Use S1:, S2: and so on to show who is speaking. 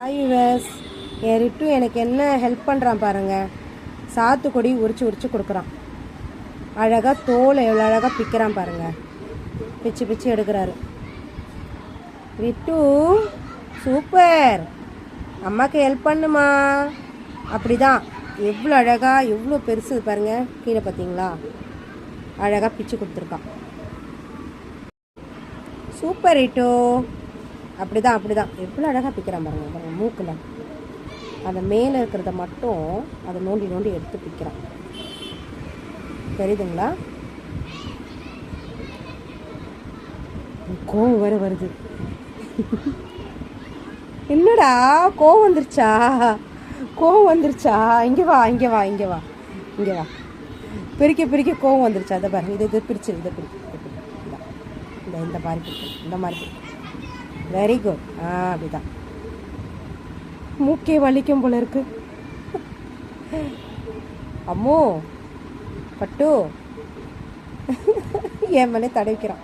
S1: ஐவஸ் என் writ எனக்கு என்ன help பண்ணுறான் பாருங்கள். சாத்துக்குடி உரிச்சு கொடுக்குறான். அழகாக தோலை எவ்வளோ அழகாக பிக்கிறான் பாருங்கள். பிச்சு எடுக்கிறாரு. ரிட்டு சூப்பர், அம்மாவுக்கு ஹெல்ப் பண்ணுமா. அப்படிதான், எவ்வளோ அழகாக எவ்வளோ பெருசு பாருங்கள். கீழே பார்த்தீங்களா, அழகாக பிச்சு கொடுத்துருக்கான். Super writ. அப்படிதான் எவ்வளோ அழகாக பிக்கிறான் பாருங்கள். மூக்கில் அந்த மேலே இருக்கிறத மட்டும் அதை நோண்டி எடுத்து பிக்கிறான். தெரியுதுங்களா? கோவம் வேற வருது. என்னடா கோவம் வந்துருச்சா? இங்கே வா. பிரிக்க கோவம் வந்துருச்சா? அதை பாருங்க. இதை பிரிச்சு இந்த மாதிரி வெரி குட். அப்படிதான். மூக்கே வலிக்கும் போல இருக்கு. அம்மோ பட்டு என் மேலே தடவிக்கிறான்.